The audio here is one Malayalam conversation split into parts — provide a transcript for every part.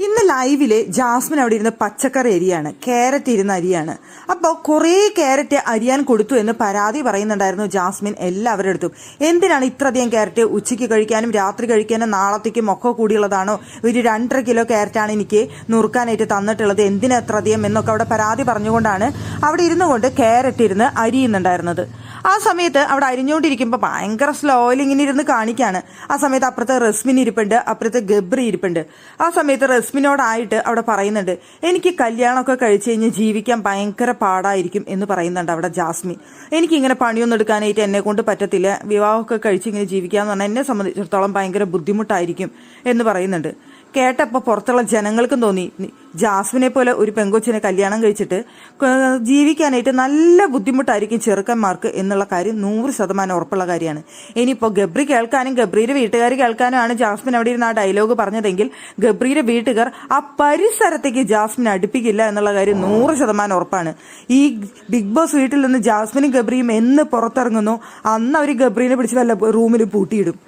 ഇന്ന് ലൈവില് ജാസ്മിൻ അവിടെ ഇരുന്ന് പച്ചക്കറി അരിയാണ്, ക്യാരറ്റ് ഇരുന്ന് അരിയാണ്. അപ്പോൾ കുറേ ക്യാരറ്റ് അരിയാൻ കൊടുത്തു എന്ന് പരാതി പറയുന്നുണ്ടായിരുന്നു ജാസ്മിൻ എല്ലാവരുടെ അടുത്തും. എന്തിനാണ് ഇത്രയധികം ക്യാരറ്റ്? ഉച്ചയ്ക്ക് കഴിക്കാനും രാത്രി കഴിക്കാനും നാളത്തേക്കും ഒക്കെ കൂടിയുള്ളതാണോ? ഒരു 2.5 കിലോ ക്യാരറ്റാണ് എനിക്ക് നുറുക്കാനായിട്ട് തന്നിട്ടുള്ളത്, എന്തിനാ എത്ര അധികം എന്നൊക്കെ അവിടെ പരാതി പറഞ്ഞുകൊണ്ടാണ് അവിടെ ഇരുന്നു കൊണ്ട് ക്യാരറ്റ് ഇരുന്ന് അരിയുന്നുണ്ടായിരുന്നത്. ആ സമയത്ത് അവിടെ അരിഞ്ഞുകൊണ്ടിരിക്കുമ്പോൾ ഭയങ്കര സ്ലോയിൽ ഇങ്ങനെ ഇരുന്ന് കാണിക്കാണ്. ആ സമയത്ത് അപ്പുറത്തെ റസ്മിൻ ഇരിപ്പുണ്ട്, അപ്പുറത്തെ ഗബ്രി ഇരിപ്പുണ്ട്. ആ സമയത്ത് റസ്മിനോടായിട്ട് അവിടെ പറയുന്നുണ്ട്, എനിക്ക് കല്യാണമൊക്കെ കഴിച്ചു കഴിഞ്ഞ് ജീവിക്കാൻ ഭയങ്കര പാടായിരിക്കും എന്ന് പറയുന്നുണ്ട് അവിടെ ജാസ്മിൻ. എനിക്കിങ്ങനെ പണിയൊന്നും എടുക്കാനായിട്ട് എന്നെ കൊണ്ട് പറ്റത്തില്ല, വിവാഹമൊക്കെ കഴിച്ച് ഇങ്ങനെ ജീവിക്കാന്ന് പറഞ്ഞാൽ എന്നെ സംബന്ധിച്ചിടത്തോളം ഭയങ്കര ബുദ്ധിമുട്ടായിരിക്കും എന്ന് പറയുന്നുണ്ട്. കേട്ടപ്പോൾ പുറത്തുള്ള ജനങ്ങൾക്കും തോന്നി ജാസ്മിനെ പോലെ ഒരു പെങ്കൊച്ചിനെ കല്യാണം കഴിച്ചിട്ട് ജീവിക്കാനായിട്ട് നല്ല ബുദ്ധിമുട്ടായിരിക്കും ചെറുക്കന്മാർക്ക് എന്നുള്ള കാര്യം 100% ഉറപ്പുള്ള കാര്യമാണ്. ഇനിയിപ്പോൾ ഗബ്രി കേൾക്കാനും ഗബ്രിയുടെ വീട്ടുകാർ കേൾക്കാനുമാണ് ജാസ്മിൻ അവിടെ ഇരുന്ന് ആ ഡയലോഗ് പറഞ്ഞതെങ്കിൽ ഗബ്രിയുടെ വീട്ടുകാർ ആ പരിസരത്തേക്ക് ജാസ്മിൻ അടുപ്പിക്കില്ല എന്നുള്ള കാര്യം 100% ഉറപ്പാണ്. ഈ ബിഗ് ബോസ് വീട്ടിൽ നിന്ന് ജാസ്മിനും ഗബ്രിയും എന്ന് പുറത്തിറങ്ങുന്നു അന്ന് അവർ ഗബ്രീനെ പിടിച്ച് വല്ല റൂമിൽ പൂട്ടിയിടും.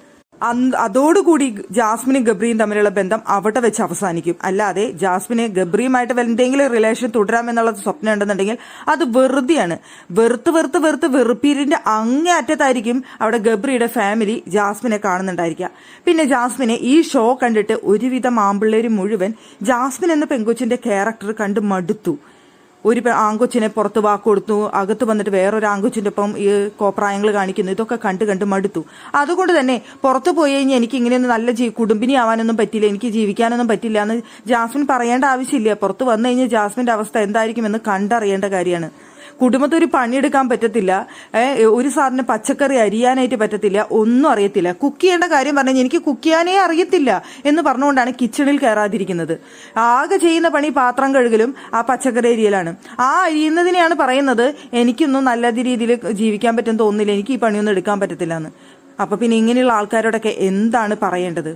അതോടുകൂടി ജാസ്മിനും ഗബ്രിയും തമ്മിലുള്ള ബന്ധം അവിടെ വെച്ച് അവസാനിക്കും. അല്ലാതെ ജാസ്മിന് ഗബ്രിയുമായിട്ട് എന്തെങ്കിലും റിലേഷൻ തുടരാമെന്നുള്ള സ്വപ്നം ഉണ്ടെന്നുണ്ടെങ്കിൽ അത് വെറുതെയാണ്. വെറുപ്പീരിന്റെ അങ്ങേ അറ്റത്തായിരിക്കും അവിടെ ഗബ്രിയുടെ ഫാമിലി ജാസ്മിനെ കാണുന്നുണ്ടായിരിക്കുക. പിന്നെ ജാസ്മിനെ ഈ ഷോ കണ്ടിട്ട് ഒരുവിധം ആമ്പിള്ളേര് മുഴുവൻ ജാസ്മിൻ എന്ന പെങ്കൊച്ചിന്റെ ക്യാരക്ടർ കണ്ട് മടുത്തു. ഒരു ആങ്കൊച്ചിനെ പുറത്ത് വാക്ക് കൊടുത്തു, അകത്ത് വന്നിട്ട് വേറൊരു ആങ്കൊച്ചിന്റെ ഒപ്പം ഈ കോപ്രായങ്ങൾ കാണിക്കുന്നു, ഇതൊക്കെ കണ്ട് മടുത്തു. അതുകൊണ്ട് തന്നെ പുറത്ത് പോയി കഴിഞ്ഞാൽ എനിക്ക് ഇങ്ങനെയൊന്നും നല്ല കുടുംബിനി ആവാനൊന്നും പറ്റില്ല, എനിക്ക് ജീവിക്കാനൊന്നും പറ്റില്ല എന്ന് ജാസ്മിൻ പറയേണ്ട ആവശ്യമില്ല. പുറത്ത് വന്നു കഴിഞ്ഞാൽ ജാസ്മിന്റെ അവസ്ഥ എന്തായിരിക്കുമെന്ന് കണ്ടറിയേണ്ട കാര്യമാണ്. കുടുംബത്തിൽ ഒരു പണിയെടുക്കാൻ പറ്റത്തില്ല, ഒരു സാധനം പച്ചക്കറി അരിയാനായിട്ട് പറ്റത്തില്ല, ഒന്നും അറിയത്തില്ല. കുക്ക് ചെയ്യേണ്ട കാര്യം പറഞ്ഞു എനിക്ക് കുക്ക് ചെയ്യാനേ അറിയത്തില്ല എന്ന് പറഞ്ഞുകൊണ്ടാണ് കിച്ചണിൽ കയറാതിരിക്കുന്നത്. ആകെ ചെയ്യുന്ന പണി പാത്രം കഴുകലും ആ പച്ചക്കറി അരിയലാണ്. ആ അരിയുന്നതിനെയാണ് പറയുന്നത് എനിക്കൊന്നും നല്ല രീതിയിൽ ജീവിക്കാൻ പറ്റുമെന്ന് തോന്നുന്നില്ല, എനിക്ക് ഈ പണിയൊന്നും എടുക്കാൻ പറ്റത്തില്ല എന്ന്. അപ്പൊ പിന്നെ ഇങ്ങനെയുള്ള ആൾക്കാരോടൊക്കെ എന്താണ് പറയേണ്ടത്?